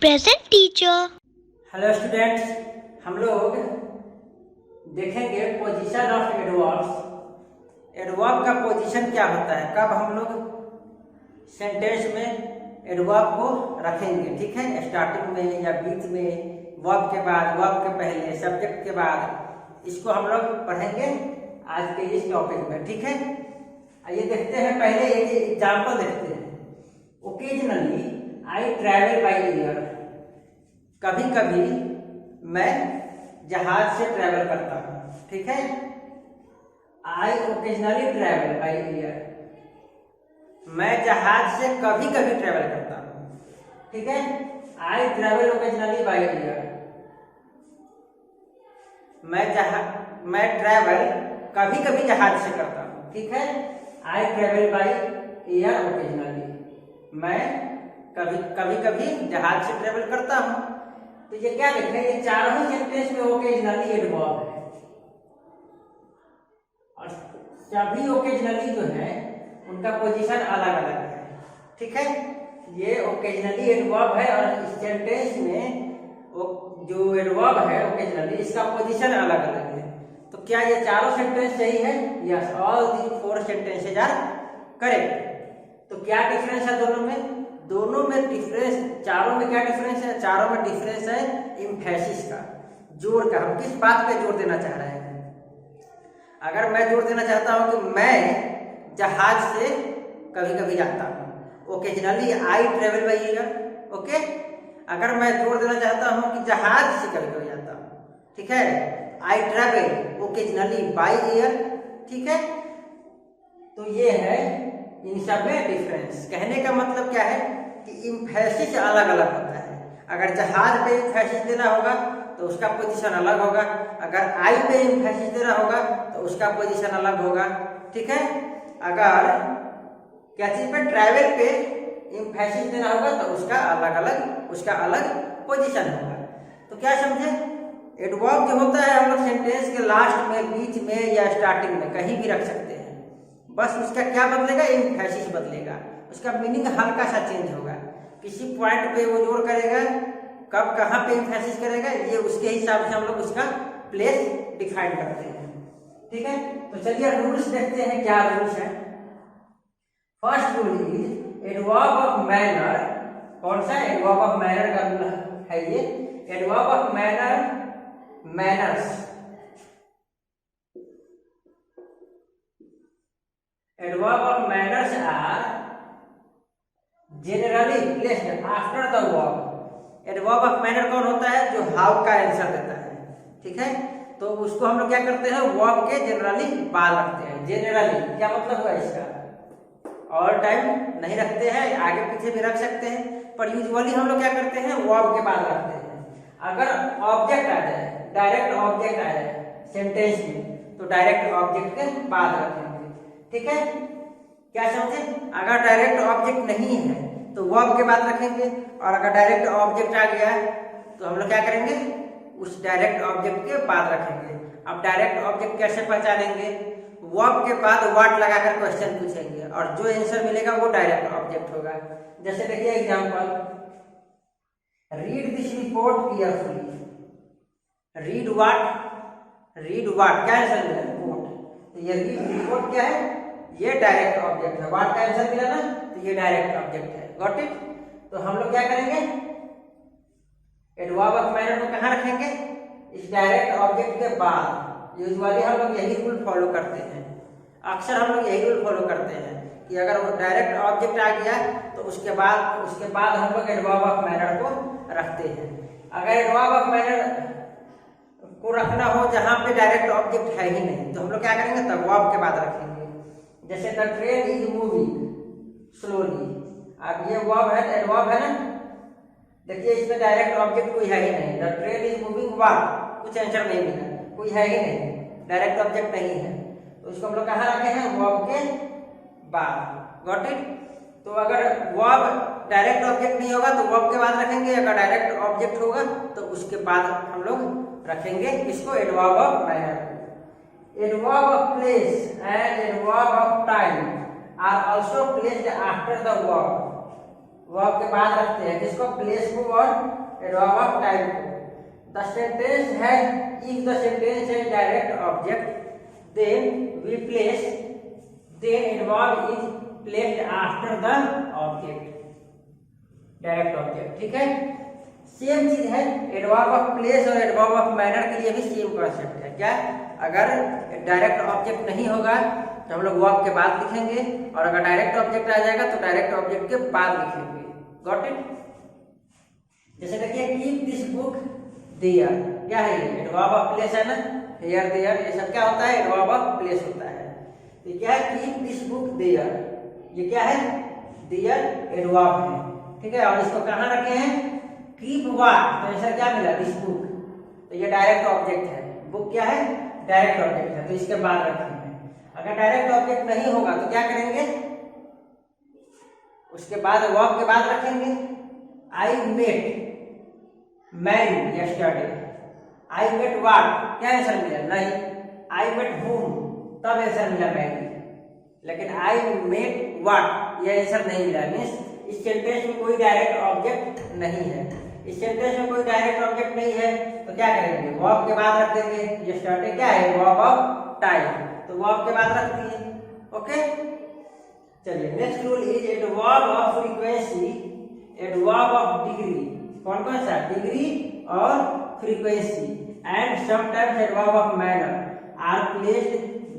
present teacher. Hello students, हम लोग देखेंगे पोजीशन ऑफ एडवर्ब्स। एडवर्ब का पोजीशन क्या होता है, कब हम लोग सेंटेंस में एडवर्ब को रखेंगे। ठीक है, स्टार्टिंग में या बीच में, वर्ब के बाद, वर्ब के पहले, सब्जेक्ट के बाद, इसको हम लोग पढ़ेंगे आज के इस टॉपिक में। ठीक है, आइए देखते हैं। पहले एक एग्जाम्पल देखते हैं। Occasionally I travel by air. कभी कभी मैं जहाज से ट्रैवल करता हूँ। ठीक है, I occasionally travel by air. मैं जहाज से कभी कभी ट्रैवल करता हूँ। ठीक है, I travel occasionally by air. मैं ट्रैवल कभी कभी जहाज से करता हूँ। ठीक है, I travel by air occasionally. मैं कभी कभी जहाज से ट्रैवल करता हूँ। तो ये क्या लिख रहे हैं, ये चारों सेंटेंस में ओकेजनली एडवर्ब है, और सभी ओकेजनली जो है उनका पोजीशन अलग अलग है। ठीक है, ये ओकेजनली एडवर्ब है और इस सेंटेंस में जो एडवर्ब है ओकेजनली, इसका पोजीशन अलग अलग है। तो क्या ये चारों सेंटेंस सही है? Yes, all the 4 sentences are correct. तो क्या डिफरेंस है दोनों में? दोनों में डिफरेंस, चारों में क्या डिफरेंस है? चारों में डिफरेंस है एम्फेसिस का, जोर का। हम किस बात पे जोर देना चाह रहे हैं? अगर मैं जोर देना चाहता हूं कि मैं जहाज से कभी कभी जाता हूं, occasionally I travel by air. Okay, अगर मैं जोर देना चाहता हूं कि जहाज से कभी कभी जाता हूं, ठीक है, I travel occasionally by air. ठीक है, तो ये है इन सब में डिफरेंस। कहने का मतलब क्या है कि एम्फेसिस अलग अलग होता है। अगर जहाज पे एम्फेसिस देना होगा तो उसका पोजीशन अलग होगा, अगर आई पे एम्फेसिस देना होगा तो उसका पोजीशन अलग होगा। ठीक है, अगर क्या चीज पे, ट्रैवल पे एम्फेसिस देना होगा तो उसका अलग पोजीशन होगा। तो क्या समझे? एडवर्ब जो होता है हम लोग सेंटेंस के लास्ट में, बीच में या स्टार्टिंग में कहीं भी रख सकते हैं। बस उसका क्या बदलेगा? एम्फेसिस बदलेगा, उसका मीनिंग हल्का सा चेंज होगा। किसी पॉइंट पे वो जोर करेगा, कब कहाँ पे एम्फेसिस करेगा, ये उसके हिसाब से हम लोग उसका प्लेस डिफाइन करते हैं। ठीक है, तो चलिए रूल्स देखते हैं, क्या रूल्स है। First rule is adverb of manner. कौन सा? एडवर्ब ऑफ मैनर का रूल है ये। Adverb of manner, manners. Adverb of manners are generally placed after the verb. Adverb of manner कौन होता है? जो हाउ का आंसर देता है। ठीक है, तो उसको हम लोग क्या करते हैं, वर्ब के जनरली बाद रखते हैं। जनरली क्या मतलब हुआ इसका? ऑल टाइम नहीं रखते हैं, आगे पीछे भी रख सकते हैं, पर यूजुअली हम लोग क्या करते हैं, वर्ब के बाद रखते हैं। अगर ऑब्जेक्ट आ जाए, डायरेक्ट ऑब्जेक्ट आ जाए सेंटेंस में, तो डायरेक्ट ऑब्जेक्ट के बाद रखेंगे। ठीक है, क्या समझे? अगर डायरेक्ट ऑब्जेक्ट नहीं है तो वर्ब के बाद रखेंगे, और अगर डायरेक्ट ऑब्जेक्ट आ गया तो हम लोग क्या करेंगे, उस डायरेक्ट ऑब्जेक्ट के बाद रखेंगे। अब डायरेक्ट ऑब्जेक्ट कैसे पहचानेंगे? वर्ब के बाद व्हाट लगाकर क्वेश्चन पूछेंगे, और जो आंसर मिलेगा वो डायरेक्ट ऑब्जेक्ट होगा। जैसे देखिए example, read this report carefully. Read what क्या आंसर मिला? रिपोर्ट। तो ये रीड रिपोर्ट क्या है? ये डायरेक्ट ऑब्जेक्ट है। व्हाट का आंसर मिला ना, तो ये डायरेक्ट ऑब्जेक्ट है। Got it? तो हम लोग क्या करेंगे, एडवर्ब ऑफ मैनर को कहाँ रखेंगे? इस डायरेक्ट ऑब्जेक्ट के बाद। यूजुअली हम लोग यही रूल फॉलो करते हैं, अक्सर हम लोग यही रूल फॉलो करते हैं कि अगर डायरेक्ट ऑब्जेक्ट आ गया तो उसके बाद हम लोग एडवर्ब ऑफ मैनर को रखते हैं। अगर एडवर्ब ऑफ मैनर को रखना हो जहां पे डायरेक्ट ऑब्जेक्ट है ही नहीं, तो हम लोग क्या करेंगे, तब वर्ब के बाद रखेंगे। जैसे the train is moving slowly. अब ये वर्ब है, एडवर्ब है ना। देखिए इसमें डायरेक्ट ऑब्जेक्ट कोई है ही नहीं। The train is moving what, कुछ आंसर नहीं मिला, कोई है ही नहीं, डायरेक्ट ऑब्जेक्ट नहीं है, तो इसको हम लोग कहाँ रखे हैं, वर्ब के बाद। Got it? तो अगर वर्ब डायरेक्ट ऑब्जेक्ट नहीं होगा तो वर्ब के बाद रखेंगे, अगर डायरेक्ट ऑब्जेक्ट होगा तो उसके बाद हम लोग रखेंगे इसको, adverb of manner. Adverb of place and adverb of time are also placed after the verb. Verb के बाद रखते हैं किसको, प्लेस को और एडवर्ब ऑफ टाइम को। द सेंटेंस है, इफ द सेंटेंस है direct object then we place, then adverb is placed after the object, direct object. ठीक है, सेम चीज है एडवर्ब ऑफ प्लेस और एडवर्ब ऑफ मैनर के लिए भी सेम कॉन्सेप्ट है। क्या, अगर डायरेक्ट ऑब्जेक्ट नहीं होगा तो हम लोग वर्ब के बाद लिखेंगे, और अगर डायरेक्ट ऑब्जेक्ट आ जाएगा तो डायरेक्ट ऑब्जेक्ट के बाद लिखेंगे। Got it? जैसे देखिए कीप दिस बुक देयर, क्या है ये, एडवर्ब ऑफ प्लेस है ना, हियर देयर ये सब क्या होता है, एडवर्ब ऑफ प्लेस होता है। तो क्या है, कीप दिस बुक देयर, ये क्या है, देयर एडवर्ब है। ठीक है, और इसको कहाँ रखे हैं, कीप व्हाट, तो ऐसा क्या मिला, दिस बुक, तो ये डायरेक्ट ऑब्जेक्ट है, बुक क्या है, डायरेक्ट ऑब्जेक्ट है, तो इसके बाद रखेंगे। अगर डायरेक्ट ऑब्जेक्ट नहीं होगा तो क्या करेंगे, उसके बाद वर्ब के बाद रखेंगे। I met man yesterday, I met what, क्या आंसर मिला, नहीं, आई मेट हुम, तब आंसर मिला मैन, लेकिन आई मेट व्हाट ये आंसर नहीं मिला। मीन्स इस सेंटेंस में कोई डायरेक्ट ऑब्जेक्ट नहीं है, इस सेंटेंस में कोई डायरेक्ट ऑब्जेक्ट नहीं है, तो क्या करेंगे, वर्ब के बाद रख देंगे। यस्टरडे क्या है, वर्ब ऑफ टाइम, तो वर्ब के बाद रख दिए। ओके, चलिए next rule is adverb of frequency, adverb of degree, कौन कौन सा, डिग्री और frequency, and sometimes adverb of manner are placed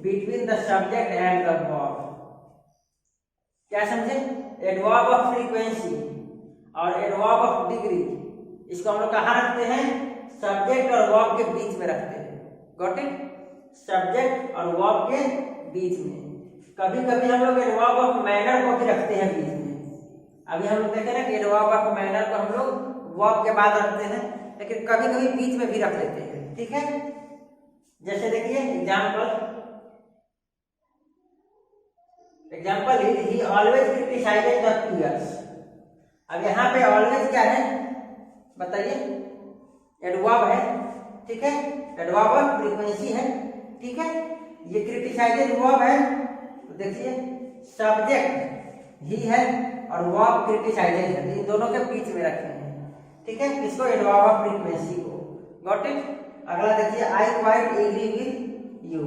between the subject and the verb. क्या समझे, एडवर्ब ऑफ फ्रीक्वेंसी और एडवर्ब ऑफ डिग्री, इसको हम लोग कहाँ रखते हैं, सब्जेक्ट और वर्ब के बीच में रखते हैं। गॉट इट, सब्जेक्ट और वर्ब के बीच में। कभी कभी हम लोग एडवर्ब ऑफ मैनर को भी रखते हैं बीच में। अभी हम लोग देखे ना कि एडवर्ब ऑफ मैनर को हम लोग वर्ब के बाद रखते हैं, लेकिन कभी कभी बीच में भी रख लेते हैं। ठीक है, जैसे देखिए example is he always criticises the peers. अब यहाँ पे ऑलवेज क्या है बताइए, एडवर्ब है। ठीक है, एडवर्ब ऑफ फ्रीक्वेंसी है। ठीक है, ये क्रिटिसाइजेज वर्ब है, तो देखिए सब्जेक्ट ही है और वर्ब क्रिटिसाइजेज है, इन दोनों के बीच में रखे हैं। ठीक है, किसको, एडवर्ब ऑफ फ्रीक्वेंसी को। Got it? अगला देखिए I quite agree with you.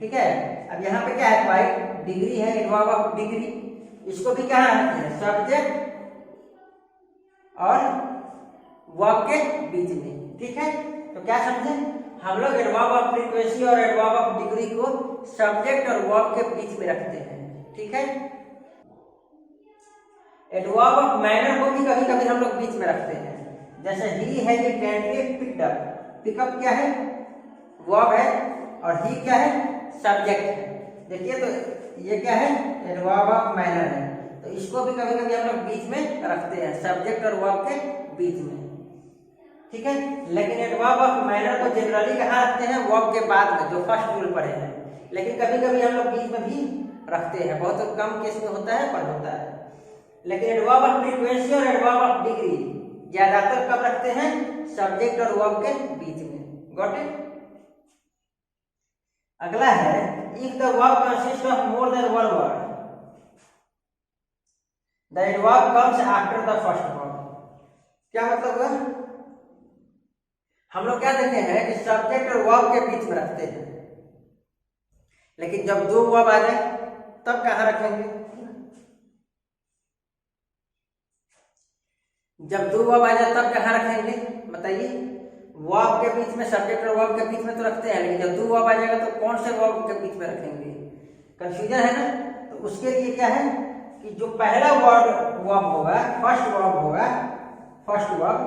ठीक है, अब यहाँ पे क्या है, क्वाइट डिग्री है, एडवर्ब ऑफ डिग्री, इसको भी क्या रखते हैं, सब्जेक्ट और वर्ब के बीच में। ठीक है, तो क्या समझे, हम लोग एडवर्ब ऑफ फ्रीक्वेंसी और एडवर्ब ऑफ डिग्री को सब्जेक्ट और वर्ब के बीच में रखते हैं। ठीक है, एडवर्ब ऑफ मैनर को भी कभी कभी हम लोग बीच में रखते हैं, जैसे ही has intently picked up, pickup क्या है, वर्ब है, और ही क्या है, सब्जेक्ट है। देखिए तो ये क्या है, एडवर्ब ऑफ मैनर है, तो इसको भी कभी कभी हम लोग बीच में रखते हैं, सब्जेक्ट और वर्ब के बीच में। ठीक है, लेकिन एडवर्ब ऑफ मैनर को जनरली कहाँ रखते हैं, वर्ब के बाद में, जो फर्स्ट रूल पढ़े हैं, लेकिन कभी कभी हम लोग बीच में भी रखते हैं, बहुत कम केस में होता है, पर होता है। लेकिन एडवर्ब ऑफ फ्रीक्वेंसी और एडवर्ब ऑफ डिग्री ज्यादातर कब रखते हैं, सब्जेक्ट और वर्ब के बीच में। Got it? अगला है if the verb consist of more than one word, the adverb comes after the first verb. क्या मतलब है, हम लोग क्या देते हैं कि सब्जेक्ट और वर्ब के बीच में रखते हैं, लेकिन जब दो वर्ब आ जाए तब कहाँ रखेंगे, जब दो वर्ब आ जाए तब कहाँ रखेंगे बताइए, वर्ब के बीच में, सब्जेक्ट और वर्ब के बीच में तो रखते हैं, लेकिन जब दो वर्ब आ जाएगा तो कौन से वर्ब के बीच में रखेंगे, कंफ्यूजन है ना। तो उसके लिए क्या है कि जो पहला वर्ब होगा, फर्स्ट वर्ब होगा, फर्स्ट वर्ब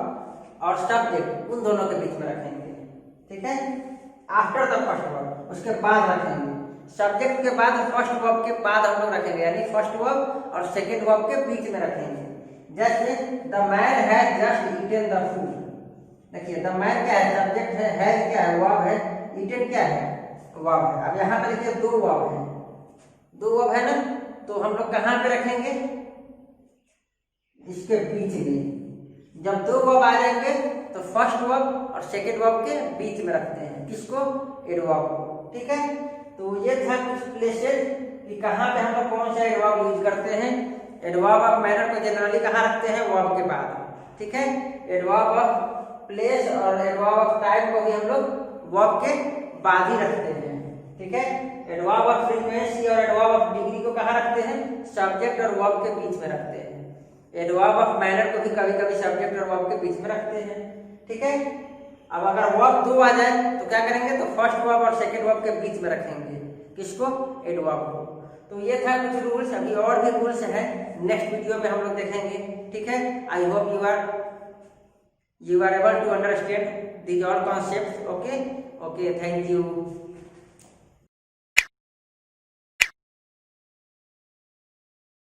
और सब्जेक्ट, उन दोनों के बीच में रखेंगे। ठीक है, आफ्टर द फर्स्ट वर्ब, उसके बाद रखेंगे, सब्जेक्ट के बाद फर्स्ट वर्ब के बाद हम लोग रखेंगे, यानी फर्स्ट वर्ब और सेकेंड वर्ब के बीच में रखेंगे। जैसे the man has just eaten the food, देखिए द मैन क्या है, सब्जेक्ट है, हैज क्या है, वर्ब है, ईटेन क्या है, वर्ब है। अब यहाँ पे देखिए दो वर्ब है, दो वर्ब है ना, तो हम लोग कहाँ पे रखेंगे, इसके बीच में। जब दो वर्ब आ जाएंगे तो फर्स्ट वर्ब और सेकेंड वर्ब के बीच में रखते हैं, किसको, एडवर्ब को। ठीक है, तो ये था कुछ प्लेसेस कि कहाँ पे हम लोग कौन सा एडवर्ब यूज करते हैं। एडवर्ब ऑफ मैनर को जनरली कहाँ रखते हैं, वर्ब के बाद, ठीक है। एडवर्ब ऑफ प्लेस और एडवर्ब ऑफ टाइम को भी हम लोग वर्ब के बाद ही रखते हैं, ठीक है। एडवर्ब ऑफ फ्रीक्वेंसी और एडवर्ब ऑफ डिग्री को कहाँ रखते हैं, सब्जेक्ट और वर्ब के बीच में रखते हैं। एडवर्ब ऑफ मैनर को भी कभी कभी सब्जेक्ट और वर्ब के बीच में रखते हैं, ठीक है। अब अगर वर्ब दो आ जाए तो क्या करेंगे, तो फर्स्ट वर्ब और सेकंड वर्ब के बीच में रखेंगे, किसको, एडवर्ब को। तो ये था कुछ रूल्स, अभी और भी रूल्स हैं, नेक्स्ट वीडियो में हम लोग देखेंगे, ठीक है। I hope you are able to understand these all concepts. Okay, thank you.